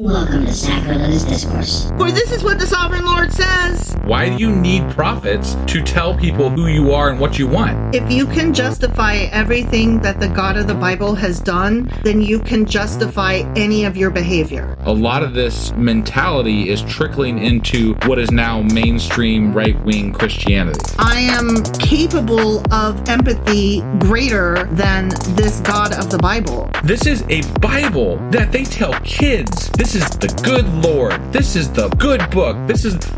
Welcome to Sacrilegious Discourse. For this is what the Sovereign Lord says. Why do you need prophets to tell people who you are and what you want? If you can justify everything that the God of the Bible has done, then you can justify any of your behavior. A lot of this mentality is trickling into what is now mainstream right-wing Christianity. I am capable of empathy greater than this God of the Bible. This is a Bible that they tell kids. This is the good Lord. This is the good book.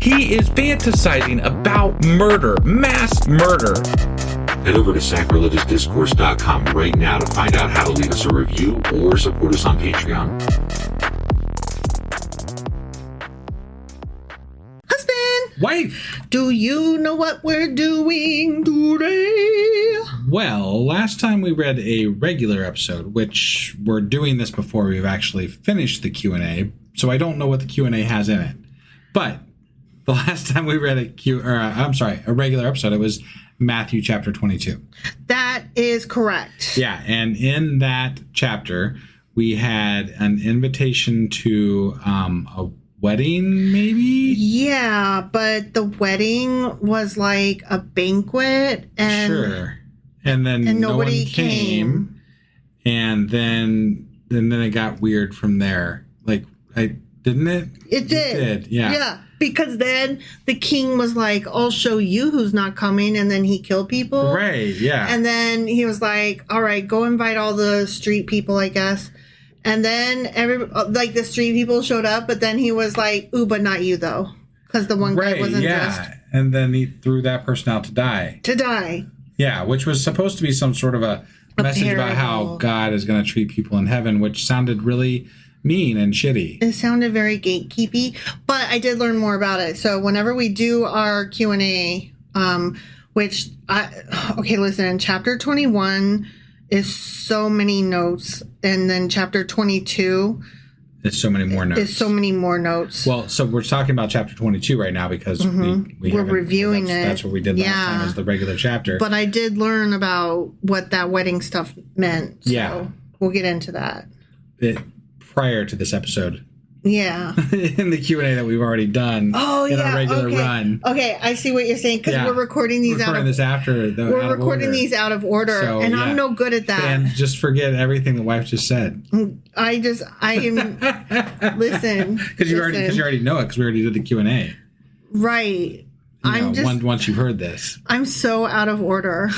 He is fantasizing about murder, mass murder. Head over to sacrilegiousdiscourse.com right now to find out how to leave us a review or support us on Patreon. Husband! Wife! Do you know what we're doing today? Well, last time we read a regular episode, which we're doing this before we've actually finished the Q&A, so I don't know what the Q&A has in it. But the last time we read a regular episode, it was Matthew chapter 22. That is correct. Yeah, and in that chapter, we had an invitation to a wedding, maybe? Yeah, but the wedding was like a banquet, and sure. And then nobody no one came. And then it got weird from there. Didn't it? It did. Yeah. Yeah. Because then the king was like, I'll show you who's not coming. And then he killed people. Right. Yeah. And then he was like, all right, go invite all the street people, I guess. And then the street people showed up. But then he was like, ooh, but not you, though. Because the one guy wasn't dressed. And then he threw that person out to die. Yeah, which was supposed to be some sort of a message about how God is going to treat people in heaven, which sounded really mean and shitty. It sounded very gatekeepy, but I did learn more about it. So whenever we do our Q&A, listen, chapter 21 is so many notes, and then chapter 22 is so many more notes. Well, so we're talking about chapter 22 right now because we're reviewing it. That's what we did last time as the regular chapter. But I did learn about what that wedding stuff meant. So we'll get into that. Prior to this episode. Yeah. In the Q&A that we've already done in our regular run. Okay, I see what you're saying, because we're recording these these out of order, so, and I'm no good at that. And just forget everything the wife just said. I am, listen. Because you already know it, because we already did the Q&A. Right. Once you've heard this. I'm so out of order.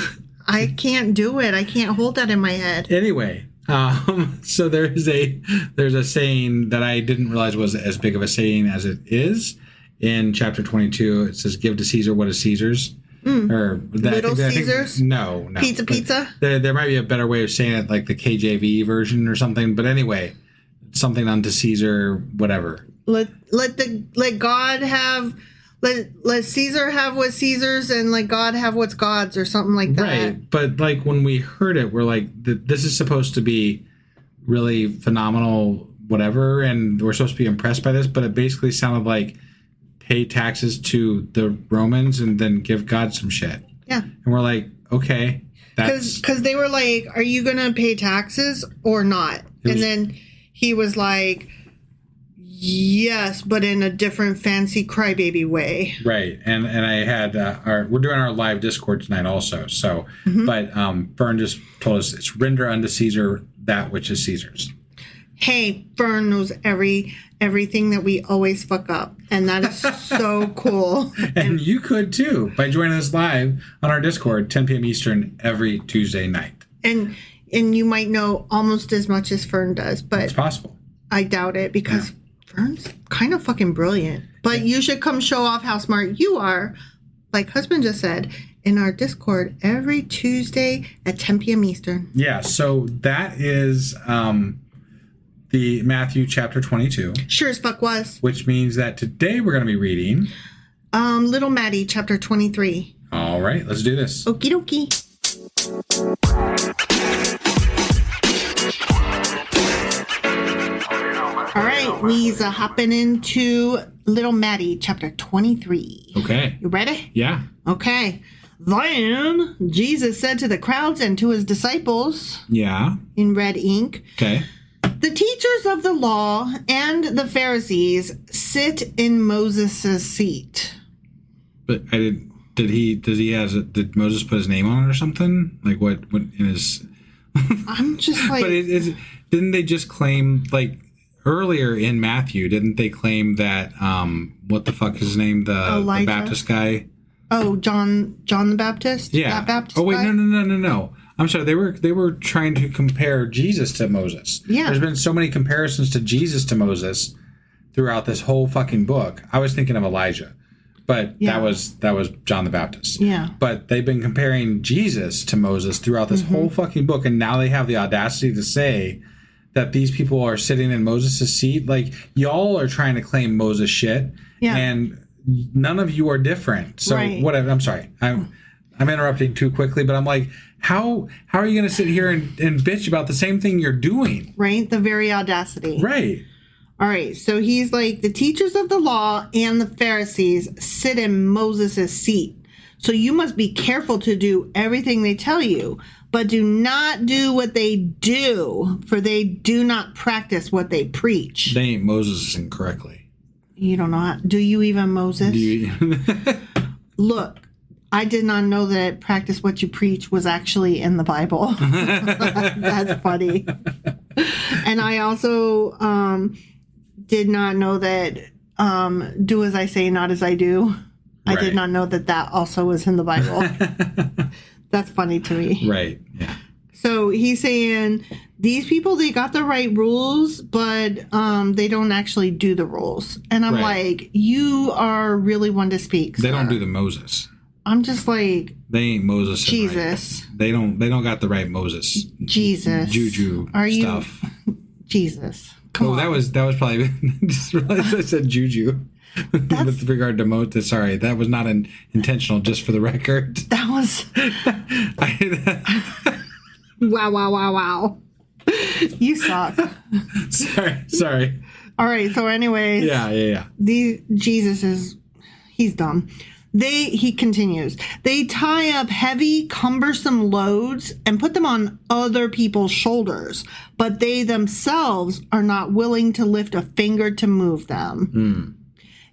I can't do it. I can't hold that in my head. Anyway. So there's a saying that I didn't realize was as big of a saying as it is. In chapter 22, it says, "Give to Caesar what is Caesar's." Little Caesars? No. Pizza. There might be a better way of saying it, like the KJV version or something. But anyway, something unto Caesar, whatever. Let God have. Let Caesar have what's Caesar's, and let God have what's God's, or something like that. Right, but when we heard it, we're like, this is supposed to be really phenomenal, whatever, and we're supposed to be impressed by this, but it basically sounded like pay taxes to the Romans and then give God some shit. Yeah. And we're like, okay. Because they were like, are you going to pay taxes or not? And then he was like, yes, but in a different fancy crybaby way. Right, and I had we're doing our live Discord tonight also. So, but Fern just told us it's render unto Caesar that which is Caesar's. Hey, Fern knows everything that we always fuck up, and that is so cool. And you could too by joining us live on our Discord, 10 p.m. Eastern every Tuesday night. And you might know almost as much as Fern does, but it's possible. I doubt it because. Yeah. Fern's kind of fucking brilliant. But you should come show off how smart you are, like husband just said, in our Discord every Tuesday at 10 p.m. Eastern. Yeah, so that is the Matthew chapter 22. Sure as fuck was. Which means that today we're going to be reading... Little Maddie chapter 23. All right, let's do this. Okie dokie. All right, we's hopping into Little Maddie, chapter 23. Okay. You ready? Yeah. Okay. Then Jesus said to the crowds and to his disciples, yeah, in red ink, okay, The teachers of the law and the Pharisees sit in Moses' seat. But did Moses put his name on it or something? Like what in his... I'm just like... But didn't they just claim, like, earlier in Matthew, didn't they claim that, what the fuck is his name? The Baptist guy? Oh, John the Baptist? Yeah. That Baptist oh, wait, guy? no. I'm sorry, they were trying to compare Jesus to Moses. Yeah. There's been so many comparisons to Jesus to Moses throughout this whole fucking book. I was thinking of Elijah, but that was John the Baptist. Yeah. But they've been comparing Jesus to Moses throughout this whole fucking book, and now they have the audacity to say that these people are sitting in Moses' seat. Like, y'all are trying to claim Moses shit, and none of you are different. So whatever. I'm sorry. I'm interrupting too quickly, but I'm like, how are you going to sit here and bitch about the same thing you're doing? Right? The very audacity. Right. All right. So he's like, the teachers of the law and the Pharisees sit in Moses' seat. So you must be careful to do everything they tell you, but do not do what they do, for they do not practice what they preach. They ain't Moses incorrectly. You don't know how. Do you even, Moses? Look. I did not know that practice what you preach was actually in the Bible. That's funny. And I also did not know that do as I say, not as I do. I did not know that also was in the Bible. That's funny to me. Right. Yeah. So he's saying these people, they got the right rules, but they don't actually do the rules. And I'm like, you are really one to speak. They don't do the Moses. I'm just like, they ain't Moses. Jesus. Right. They don't got the right Moses. Jesus. Juju stuff. Jesus. Come on. That was probably just realized I said juju. With regard to Moses. Sorry, that was not intentional, just for the record. That was wow. You suck. Sorry. All right, so anyways. Yeah. He's dumb. He continues, they tie up heavy, cumbersome loads and put them on other people's shoulders, but they themselves are not willing to lift a finger to move them.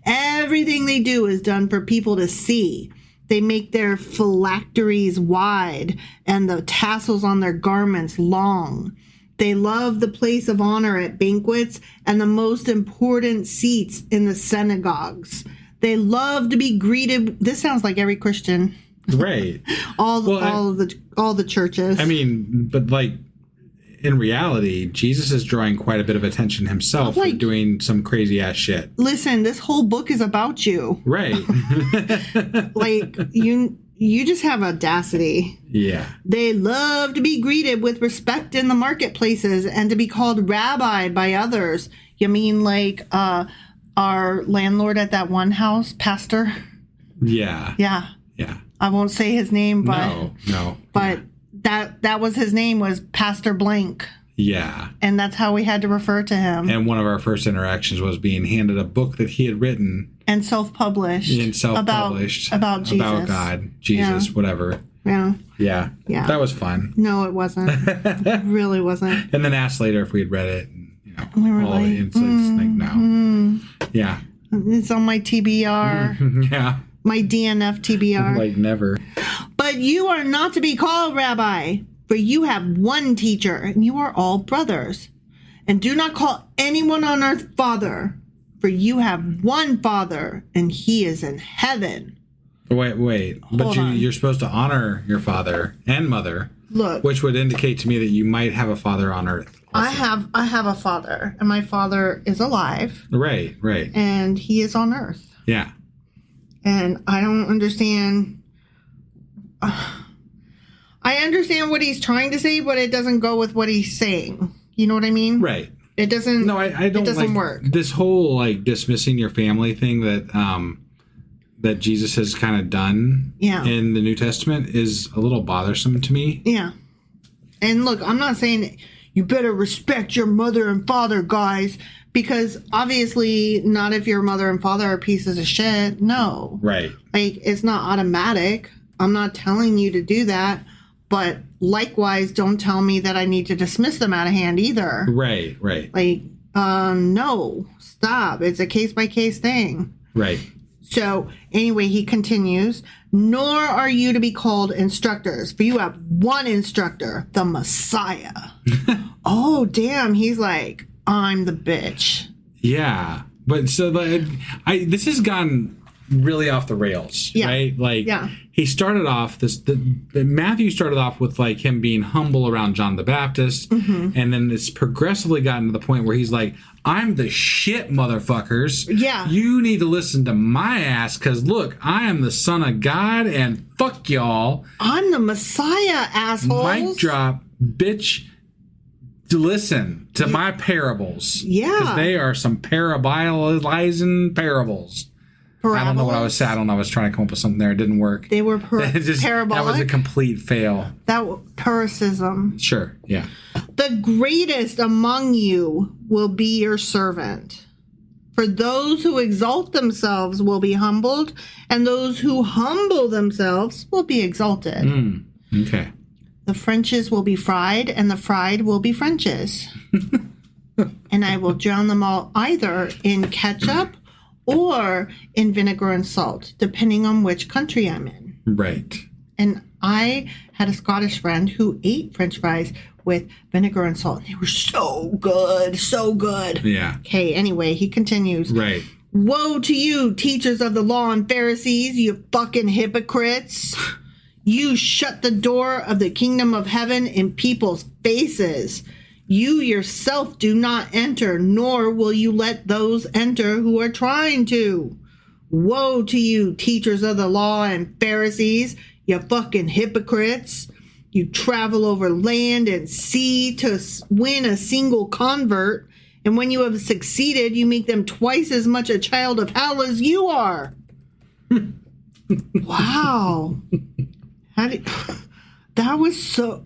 Everything they do is done for people to see. They make their phylacteries wide and the tassels on their garments long. They love the place of honor at banquets and the most important seats in the synagogues. They love to be greeted. This sounds like every Christian, right? all the churches. I mean, but like in reality, Jesus is drawing quite a bit of attention himself for doing some crazy ass shit. Listen, this whole book is about you, right? Like you just have audacity. Yeah. They love to be greeted with respect in the marketplaces and to be called rabbi by others. You mean like our landlord at that one house, pastor? Yeah. I won't say his name, but no. But that was his name, was Pastor Blank. Yeah. And that's how we had to refer to him. And one of our first interactions was being handed a book that he had written and self-published about Jesus, about God, Jesus, whatever. Yeah. That was fun. No, it wasn't. It really wasn't. And then asked later if we had read it. We were like, it's like, no. Yeah. It's on my TBR. Yeah. My DNF TBR. Like never. But you are not to be called rabbi, for you have one teacher, and you are all brothers. And do not call anyone on earth father, for you have one Father, and he is in heaven. Wait. But you're supposed to honor your father and mother. Look, which would indicate to me that you might have a father on earth. Also. I have a father, and my father is alive. Right. And he is on earth. Yeah. And I don't understand. I understand what he's trying to say, but it doesn't go with what he's saying. You know what I mean? Right. It doesn't. No, I don't. It doesn't like work. This whole like dismissing your family thing that Jesus has kind of done in the New Testament is a little bothersome to me. Yeah. And look, I'm not saying you better respect your mother and father, guys, because obviously not if your mother and father are pieces of shit. No. Right. Like, it's not automatic. I'm not telling you to do that. but likewise, don't tell me that I need to dismiss them out of hand either. Right. Like, no, stop. It's a case-by-case thing. Right. So, anyway, he continues, nor are you to be called instructors, for you have one instructor, the Messiah. Oh, damn. He's like, I'm the bitch. Yeah. But so this has gone really off the rails, right? Like, he started off Matthew started off with like him being humble around John the Baptist, and then it's progressively gotten to the point where he's like, I'm the shit, motherfuckers. Yeah. You need to listen to my ass, because look, I am the Son of God, and fuck y'all. I'm the Messiah, assholes. Mic drop, bitch. Listen to my parables. Yeah. Because they are some parabolizing parables. I don't know what I was saying. I was trying to come up with something there. It didn't work. They were parabolic. That was a complete fail. Parasitism. Sure, yeah. The greatest among you will be your servant. For those who exalt themselves will be humbled, and those who humble themselves will be exalted. Okay. The Frenches will be fried, and the fried will be Frenches. And I will drown them all either in ketchup or in vinegar and salt, depending on which country I'm in. Right. And I had a Scottish friend who ate French fries with vinegar and salt. They were so good, so good. Yeah. Okay, anyway, he continues. Right. Woe to you, teachers of the law and Pharisees, you fucking hypocrites. You shut the door of the kingdom of heaven in people's faces. You yourself do not enter, nor will you let those enter who are trying to. Woe to you, teachers of the law and Pharisees, you fucking hypocrites. You travel over land and sea to win a single convert, and when you have succeeded, you make them twice as much a child of hell as you are. Wow. That was so...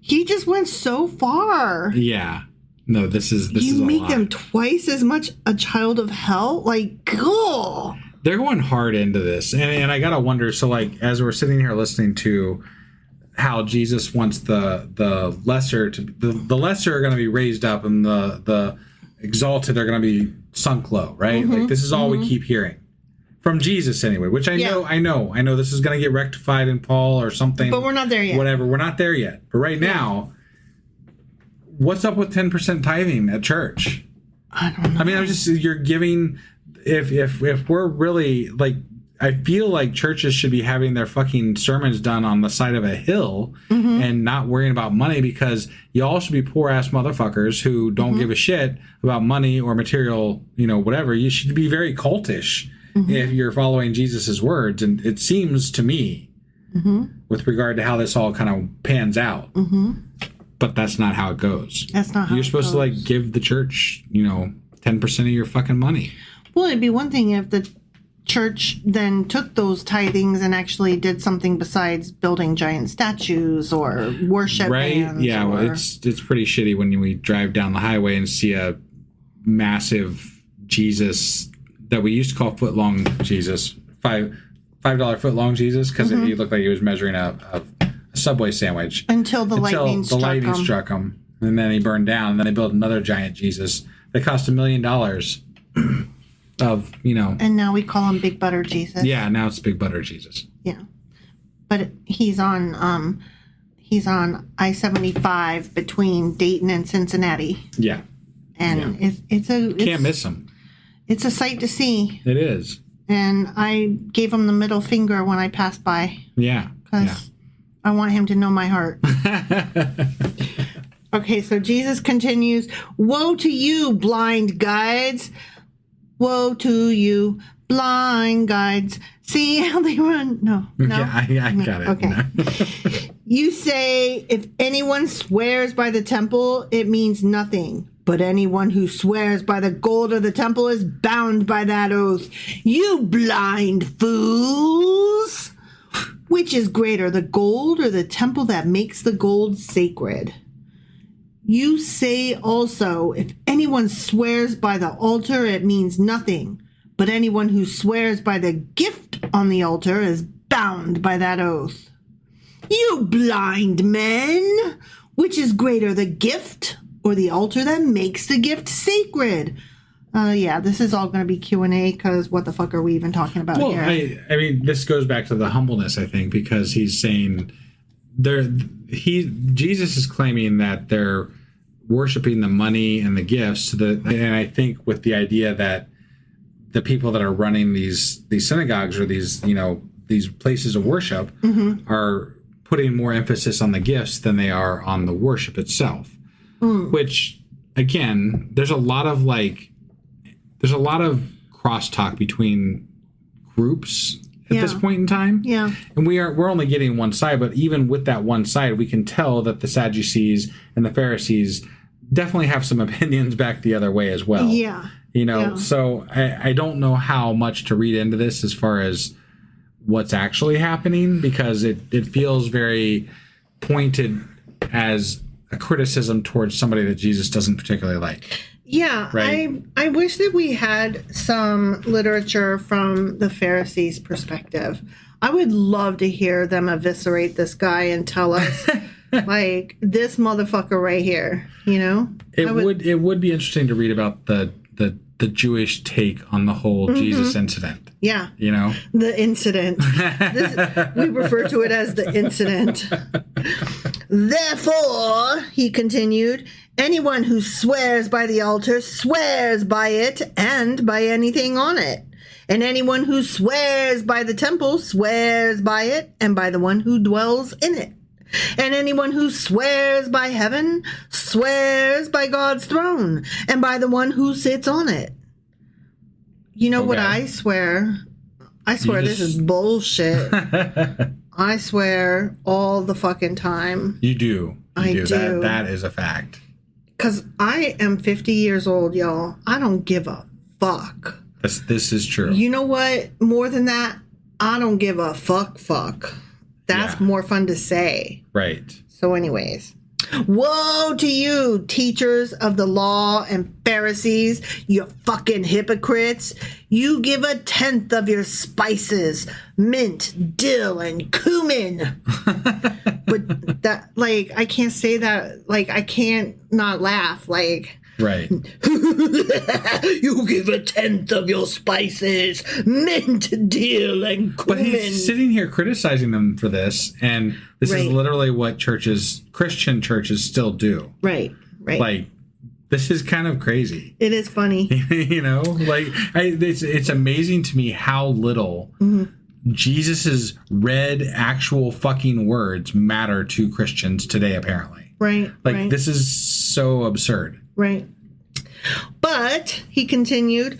He just went so far. Yeah. No, this is a lot. You make them twice as much a child of hell? Like, cool. They're going hard into this. And I got to wonder, so like, as we're sitting here listening to how Jesus wants the lesser to... The lesser are going to be raised up, and the exalted are going to be sunk low, right? Like, this is all we keep hearing. From Jesus, anyway, which I know this is going to get rectified in Paul or something. But we're not there yet. Whatever, we're not there yet. But right now, what's up with 10% tithing at church? I don't know. I mean, you're giving, if we're really, like, I feel like churches should be having their fucking sermons done on the side of a hill and not worrying about money, because y'all should be poor-ass motherfuckers who don't give a shit about money or material, whatever. You should be very cultish. If you're following Jesus's words, and it seems to me, with regard to how this all kind of pans out, but that's not how it goes. That's not how you're supposed to like give the church, 10% of your fucking money. Well, it'd be one thing if the church then took those tithings and actually did something besides building giant statues or worship bands. Yeah, well, it's pretty shitty when we drive down the highway and see a massive Jesus that we used to call foot-long Jesus, $5 foot-long Jesus, because he looked like he was measuring a Subway sandwich. Until the lightning struck him. And then he burned down, and then they built another giant Jesus that cost $1 million of, And now we call him Big Butter Jesus. Yeah, now it's Big Butter Jesus. Yeah. But he's on I-75 between Dayton and Cincinnati. Yeah. And can't miss him. It's a sight to see. It is. And I gave him the middle finger when I passed by. Yeah. Because I want him to know my heart. Okay, so Jesus continues, woe to you, blind guides. Woe to you, blind guides. See how they run? No. Yeah, I got it. Okay. No. You say, if anyone swears by the temple, it means nothing. But anyone who swears by the gold of the temple is bound by that oath. You blind fools! Which is greater, the gold or the temple that makes the gold sacred? You say also, if anyone swears by the altar, it means nothing. But anyone who swears by the gift on the altar is bound by that oath. You blind men! Which is greater, the gift or the altar that makes the gift sacred? Yeah, this is all going to be Q&A because what the fuck are we even talking about here? I mean, this goes back to the humbleness, I think, because he's saying Jesus is claiming that they're worshiping the money and the gifts, and I think with the idea that the people that are running these synagogues or these places of worship are putting more emphasis on the gifts than they are on the worship itself. Which, again, there's a lot of crosstalk between groups at this point in time. Yeah. And we're only getting one side, but even with that one side, we can tell that the Sadducees and the Pharisees definitely have some opinions back the other way as well. Yeah. So I don't know how much to read into this as far as what's actually happening, because it feels very pointed as a criticism towards somebody that Jesus doesn't particularly like. Yeah, right? I wish that we had some literature from the Pharisees' perspective. I would love to hear them eviscerate this guy and tell us, like, this motherfucker right here, It would be interesting to read about the Jewish take on the whole Jesus incident. Yeah. The incident. We refer to it as the incident. Therefore, he continued, anyone who swears by the altar swears by it and by anything on it. And anyone who swears by the temple swears by it and by the one who dwells in it. And anyone who swears by heaven swears by God's throne and by the one who sits on it. You know what I swear? I swear this is bullshit. I swear all the fucking time. You do. I do. That is a fact. Because I am 50 years old, y'all. I don't give a fuck. This is true. You know what? More than that, I don't give a fuck. That's more fun to say. Right. So anyways. Woe to you, teachers of the law and Pharisees, you fucking hypocrites. You give 1/10 of your spices, mint, dill, and cumin. But that, I can't say that, I can't not laugh, Right. You give 1/10 of your spices, mint, dill, and cumin. But he's sitting here criticizing them for this, and this is literally what Christian churches still do. Right. This is kind of crazy. It is funny. It's amazing to me how little Jesus's read actual fucking words matter to Christians today, apparently. Right. This is so absurd. Right. But, he continued,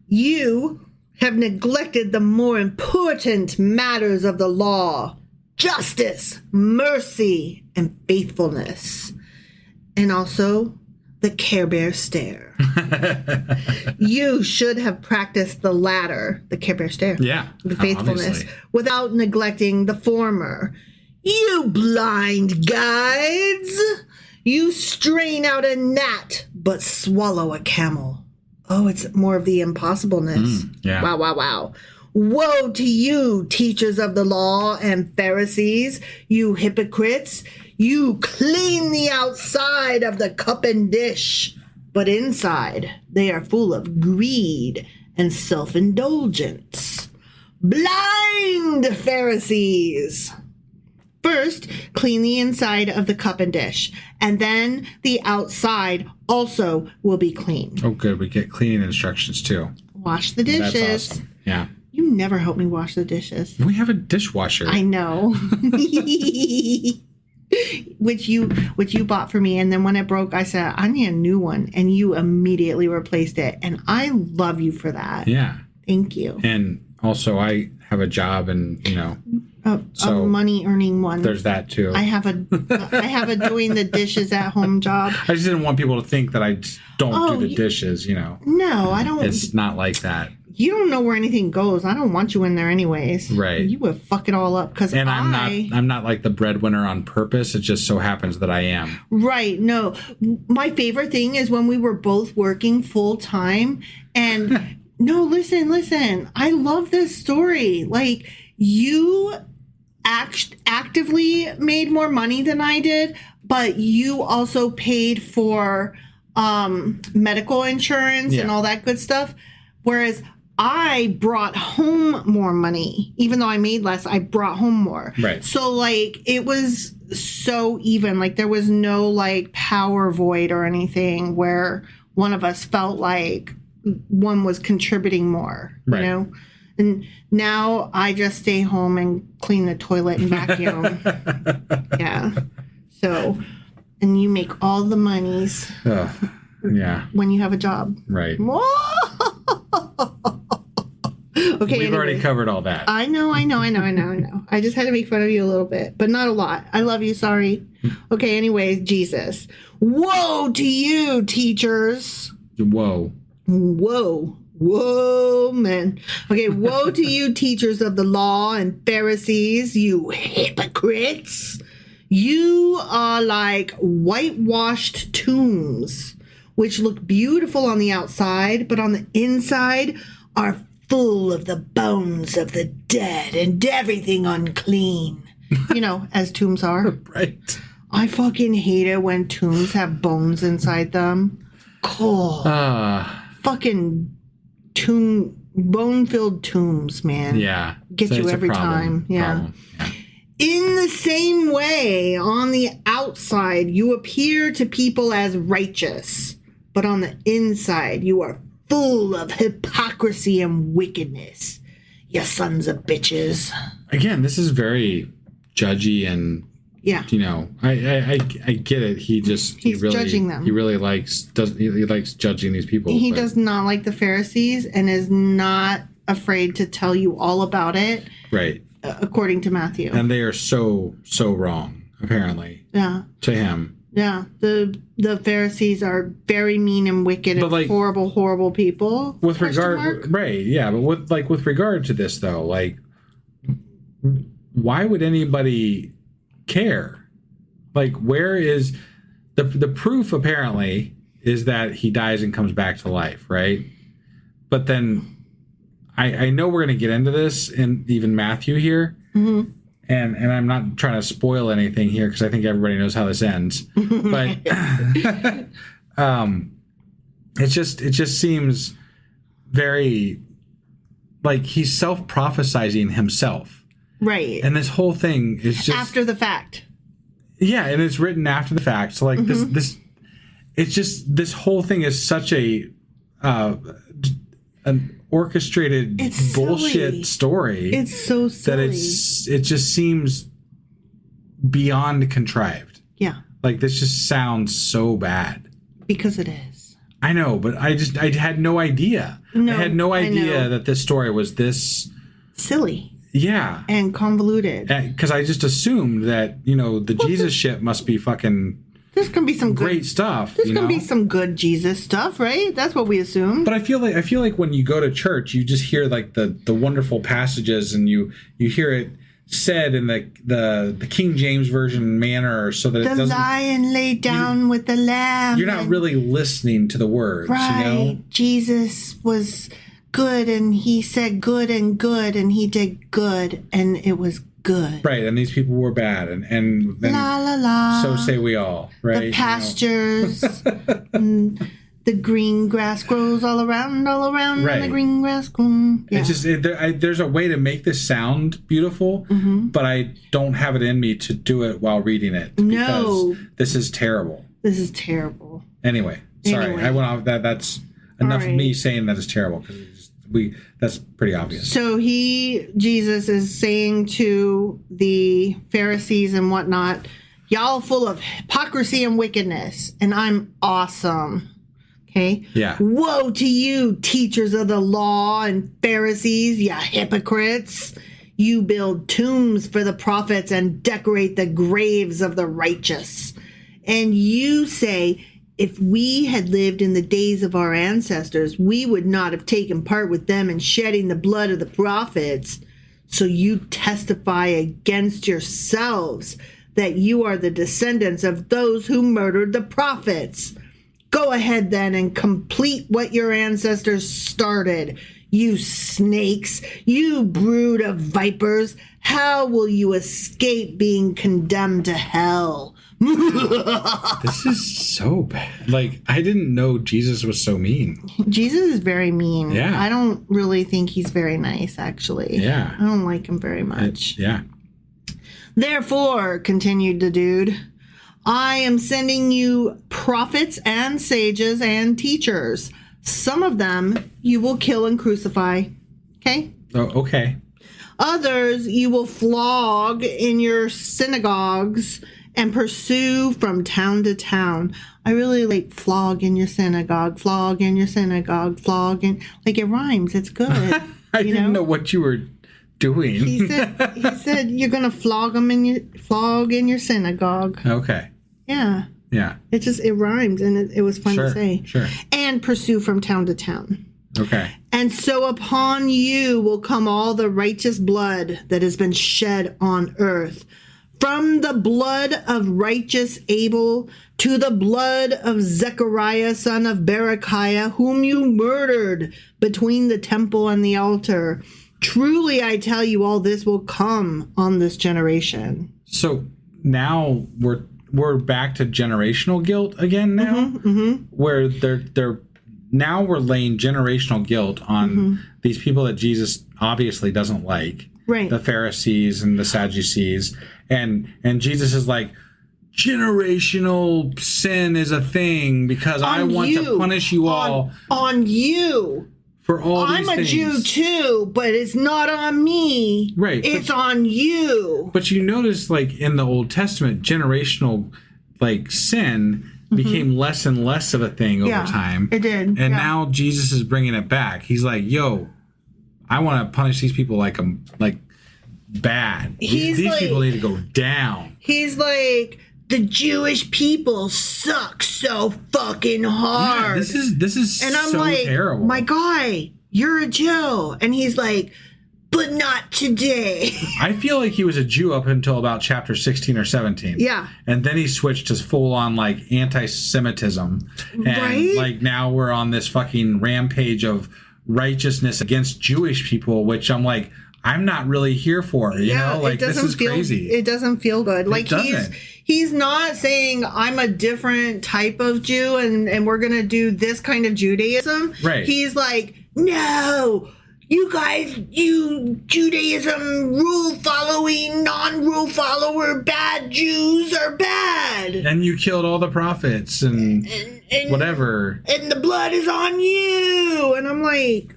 you have neglected the more important matters of the law, justice, mercy, and faithfulness, and also the Care Bear stare. You should have practiced the latter, the Care Bear stare, the faithfulness, without neglecting the former. You blind guides! You strain out a gnat, but swallow a camel. Oh, it's more of the impossibleness. Wow. Woe to you, teachers of the law and Pharisees, you hypocrites. You clean the outside of the cup and dish, but inside they are full of greed and self-indulgence. Blind Pharisees! First, clean the inside of the cup and dish, and then the outside also will be clean. Oh, good. We get cleaning instructions, too. Wash the dishes. That's awesome. Yeah. You never help me wash the dishes. We have a dishwasher. I know. which you bought for me, and then when it broke, I said, I need a new one, and you immediately replaced it, and I love you for that. Yeah. Thank you. And also, I have a job, and, a money-earning one. There's that, too. I have a doing the dishes at home job. I just didn't want people to think that I don't do the dishes, No, I don't. It's not like that. You don't know where anything goes. I don't want you in there anyways. Right. You would fuck it all up because I'm not like the breadwinner on purpose. It just so happens that I am. Right. No. My favorite thing is when we were both working full time and no, listen. I love this story. You actively made more money than I did, but you also paid for medical insurance and all that good stuff. Whereas I brought home more money. Even though I made less, I brought home more. Right. So, like, it was so even. Like, there was no, like, power void or anything where one of us felt like one was contributing more, you know? And now I just stay home and clean the toilet and vacuum. Yeah. So, and you make all the monies. Yeah. When you have a job. Right. Okay. We've already covered all that. I know. I just had to make fun of you a little bit, but not a lot. I love you. Sorry. Okay. Anyways, Jesus. Woe to you, teachers. Whoa, man. Okay. Woe to you, teachers of the law and Pharisees, you hypocrites. You are like whitewashed tombs, which look beautiful on the outside, but on the inside are full of the bones of the dead and everything unclean. You know, as tombs are. Right. I fucking hate it when tombs have bones inside them. Cool. Fucking bone-filled tombs, man. Yeah. Get you every time. Yeah. In the same way, on the outside, you appear to people as righteous, but on the inside, you are full of hypocrisy and wickedness. You sons of bitches. Again, this is very judgy and, you know, I get it. He's really judging them. He really likes judging these people. He does not like the Pharisees and is not afraid to tell you all about it. Right. According to Matthew. And they are so wrong, apparently. Yeah. To him. Yeah. The Pharisees are very mean and wicked and horrible people. With regard, right, yeah, but with regard to this though, like, why would anybody care? Like, where is the proof? Apparently, is that he dies and comes back to life, right? But then, I know we're going to get into this in even Matthew here, and I'm not trying to spoil anything here because I think everybody knows how this ends. But it just seems very like he's self-prophesizing himself, right? And this whole thing is just after the fact. Yeah, and it's written after the fact. So like this whole thing is such an orchestrated bullshit story. It's so silly that it just seems beyond contrived. Yeah, like this just sounds so bad because it is. I know, but I had no idea. I had no idea that this story was this silly. Yeah, and convoluted. Because I just assumed that the Jesus shit must be fucking. There's gonna be some great stuff. There's gonna be some good Jesus stuff, right? That's what we assume. But I feel like when you go to church, you just hear like the wonderful passages, and you hear it said in the King James version manner, so that the lion lay down with the lamb. You're not really listening to the words, right? Jesus was good, and he said good, and he did good, and it was good. Right, and these people were bad, and then la la la. So say we all, right? The pastures, the green grass grows all around, right. And the green grass grows. Yeah. It's just there's a way to make this sound beautiful, but I don't have it in me to do it while reading it. No, this is terrible. This is terrible. Anyway, sorry, I went off that. That's enough of me saying that it's terrible because that's pretty obvious. So Jesus is saying to the Pharisees and whatnot, y'all full of hypocrisy and wickedness, and I'm awesome. Okay? Yeah. Woe to you, teachers of the law and Pharisees, you hypocrites. You build tombs for the prophets and decorate the graves of the righteous. And you say, if we had lived in the days of our ancestors, we would not have taken part with them in shedding the blood of the prophets. So you testify against yourselves that you are the descendants of those who murdered the prophets. Go ahead then and complete what your ancestors started. You snakes, you brood of vipers, how will you escape being condemned to hell? This is so bad. Like, I didn't know Jesus was so mean. Jesus is very mean. Yeah. I don't really think he's very nice, actually. Yeah. I don't like him very much. Yeah. Therefore, continued the dude, I am sending you prophets and sages and teachers. Some of them you will kill and crucify. Okay? Oh, okay. Others you will flog in your synagogues and pursue from town to town. I really like flog in your synagogue, flog in your synagogue, flog in... Like, it rhymes. It's good. I didn't know what you were doing. He said you're going to flog in your synagogue. Okay. Yeah. Yeah. It rhymes, and it was fun to say. Sure. And pursue from town to town. Okay. And so upon you will come all the righteous blood that has been shed on earth, from the blood of righteous Abel to the blood of Zechariah, son of Berechiah, whom you murdered between the temple and the altar. Truly, I tell you, all this will come on this generation. So now we're back to generational guilt again now, where they're now we're laying generational guilt on these people that Jesus obviously doesn't like, Right. the Pharisees and the Sadducees, and Jesus is like, generational sin is a thing because I want to punish you all on you. For all these I'm a things. Jew too, but it's not on me. Right. It's on you. But you notice, like, in the Old Testament, generational, like, sin became less and less of a thing over time. It did. And now Jesus is bringing it back. He's like, yo, I want to punish these people like bad. These people need to go down. He's like, the Jewish people suck so fucking hard. Yeah, this is and I'm so like, terrible. My guy, you're a Jew. And he's like, but not today. I feel like he was a Jew up until about chapter 16 or 17. Yeah. And then he switched to full on, like, anti-Semitism. And Right? like, now we're on this fucking rampage of righteousness against Jewish people, which I'm like, I'm not really here for. You know, like, this is crazy. It doesn't feel good. Like, he's not saying I'm a different type of Jew and we're going to do this kind of Judaism. Right. He's like, no, you guys, you Judaism rule following, non-rule follower, bad Jews are bad. And you killed all the prophets and whatever. And the blood is on you. And I'm like,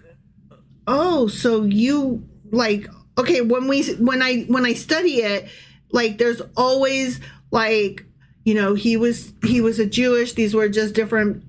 oh, so you... Like, okay, when I study it, like, there's always, like, you know, he was a Jewish. These were just different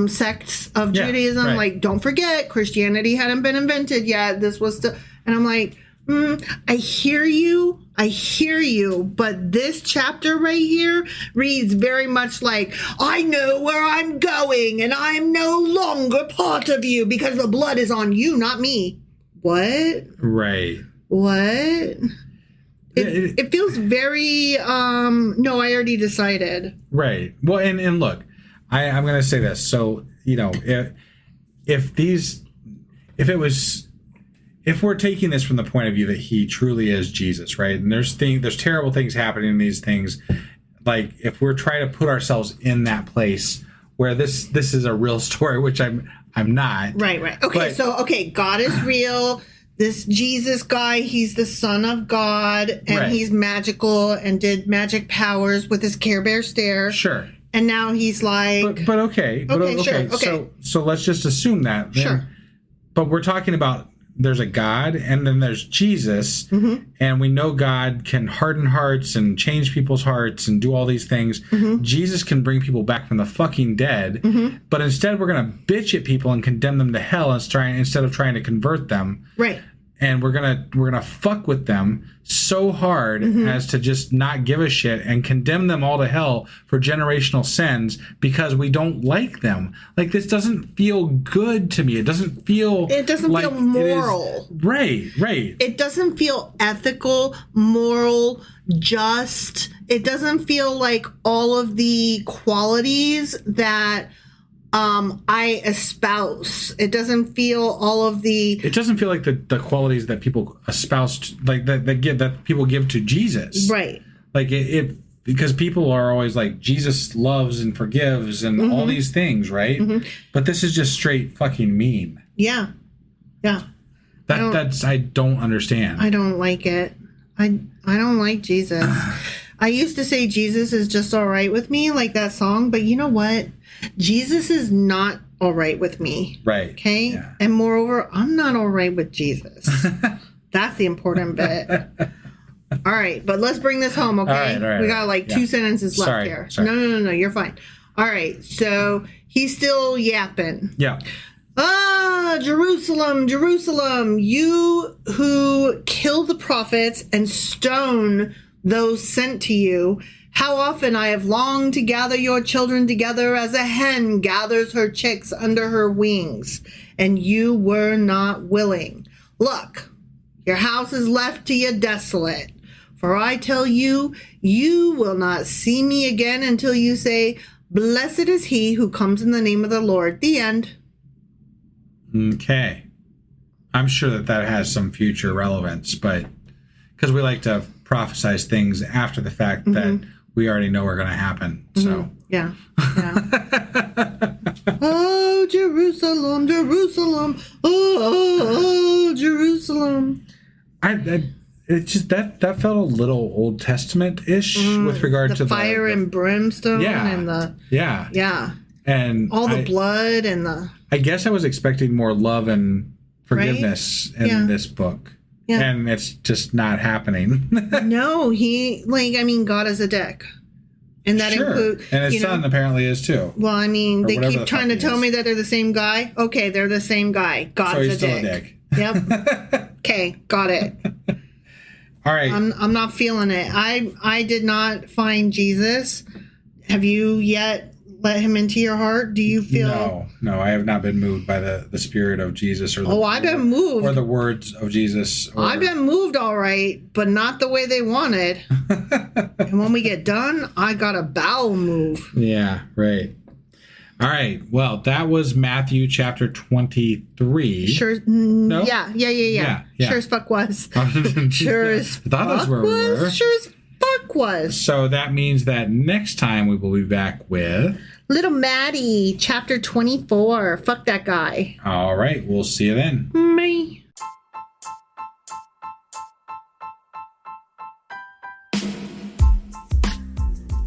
sects of Judaism. Right. Like, don't forget, Christianity hadn't been invented yet. This was and I'm like, I hear you, but this chapter right here reads very much like, I know where I'm going, and I'm no longer part of you because the blood is on you, not me. What? Right. What? It feels very, no, I already decided. Right. Well, and look, I'm going to say this. So, you know, if we're taking this from the point of view that he truly is Jesus, right? And there's terrible things happening in these things. Like, if we're trying to put ourselves in that place where this is a real story, which I'm not. Right. Okay, God is real. This Jesus guy, he's the son of God, and he's magical and did magic powers with his Care Bear stare. Sure. And now he's like... But okay. Sure. Okay. So let's just assume that. Sure. But we're talking about there's a God, and then there's Jesus, and we know God can harden hearts and change people's hearts and do all these things. Jesus can bring people back from the fucking dead, but instead we're going to bitch at people and condemn them to hell instead of trying to convert them. Right. And we're gonna fuck with them so hard as to just not give a shit and condemn them all to hell for generational sins because we don't like them. Like, this doesn't feel good to me. It doesn't feel feel moral. Right. It doesn't feel ethical, moral, just. It doesn't feel like all of the qualities that I espouse. It doesn't feel all of the... It doesn't feel like the qualities that people espouse, like that people give to Jesus. Right. Like it because people are always like, Jesus loves and forgives and all these things, right? Mm-hmm. But this is just straight fucking mean. Yeah. Yeah. I don't understand. I don't like it. I don't like Jesus. I used to say Jesus is just all right with me, like that song, but you know what? Jesus is not all right with me. Right. Okay? Yeah. And moreover, I'm not all right with Jesus. That's the important bit. All right, but let's bring this home, okay? All right, we got like 2 sentences left here. Sorry. No, you're fine. All right, so he's still yapping. Yeah. Jerusalem, Jerusalem, you who kill the prophets and stone those sent to you. How often I have longed to gather your children together as a hen gathers her chicks under her wings, and you were not willing. Look, your house is left to you desolate. For I tell you, you will not see me again until you say, blessed is he who comes in the name of the Lord. The end. Okay. I'm sure that has some future relevance, but because we like to prophesize things after the fact that we already know are going to happen. So yeah. Oh, Jerusalem, Jerusalem, oh, Jerusalem. It just that felt a little Old Testament-ish with regard to the fire and brimstone and the and all the blood and the. I guess I was expecting more love and forgiveness in this book. Yeah. And it's just not happening. No, God is a dick. And that includes... And his son apparently is too. Well, I mean, they keep trying to tell me that they're the same guy. Okay, they're the same guy. God's so a dick. Yep. Okay, got it. All right. I'm not feeling it. I did not find Jesus. Have you yet let him into your heart? Do you feel... No, I have not been moved by the spirit of Jesus or I've been moved. Or the words of Jesus. I've been moved all right, but not the way they wanted. And when we get done, I got a bowel move. Yeah, right. All right. Well, that was Matthew chapter 23. Sure. No? Yeah. Sure as fuck was. Sure as fuck was. Sure as fuck was. So that means that next time we will be back with... Little Maddie, chapter 24. Fuck that guy. All right. We'll see you then. Bye.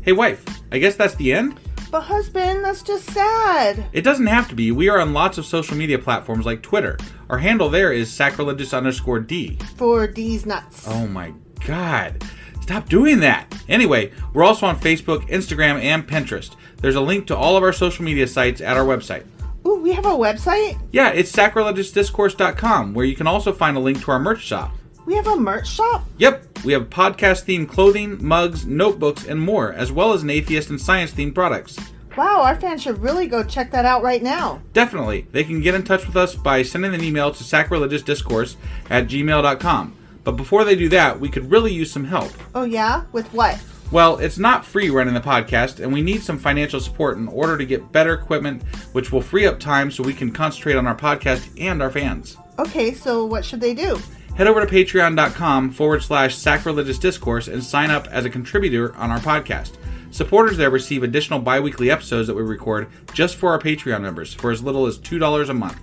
Hey, wife, I guess that's the end? But husband, that's just sad. It doesn't have to be. We are on lots of social media platforms like Twitter. Our handle there is sacrilegious_D. For D's nuts. Oh my God. Stop doing that. Anyway, we're also on Facebook, Instagram, and Pinterest. There's a link to all of our social media sites at our website. Ooh, we have a website? Yeah, it's sacrilegiousdiscourse.com, where you can also find a link to our merch shop. We have a merch shop? Yep, we have podcast-themed clothing, mugs, notebooks, and more, as well as an atheist and science-themed products. Wow, our fans should really go check that out right now. Definitely. They can get in touch with us by sending an email to sacrilegiousdiscourse@gmail.com. But before they do that, we could really use some help. Oh yeah? With what? Well, it's not free running the podcast, and we need some financial support in order to get better equipment, which will free up time so we can concentrate on our podcast and our fans. Okay, so what should they do? Head over to patreon.com/sacrilegiousdiscourse and sign up as a contributor on our podcast. Supporters there receive additional bi-weekly episodes that we record just for our Patreon members for as little as $2 a month.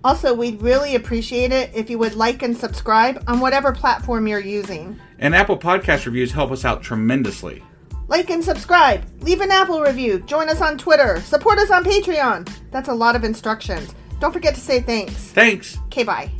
Also, we'd really appreciate it if you would like and subscribe on whatever platform you're using. And Apple Podcast reviews help us out tremendously. Like and subscribe. Leave an Apple review. Join us on Twitter. Support us on Patreon. That's a lot of instructions. Don't forget to say thanks. Thanks. Okay, bye.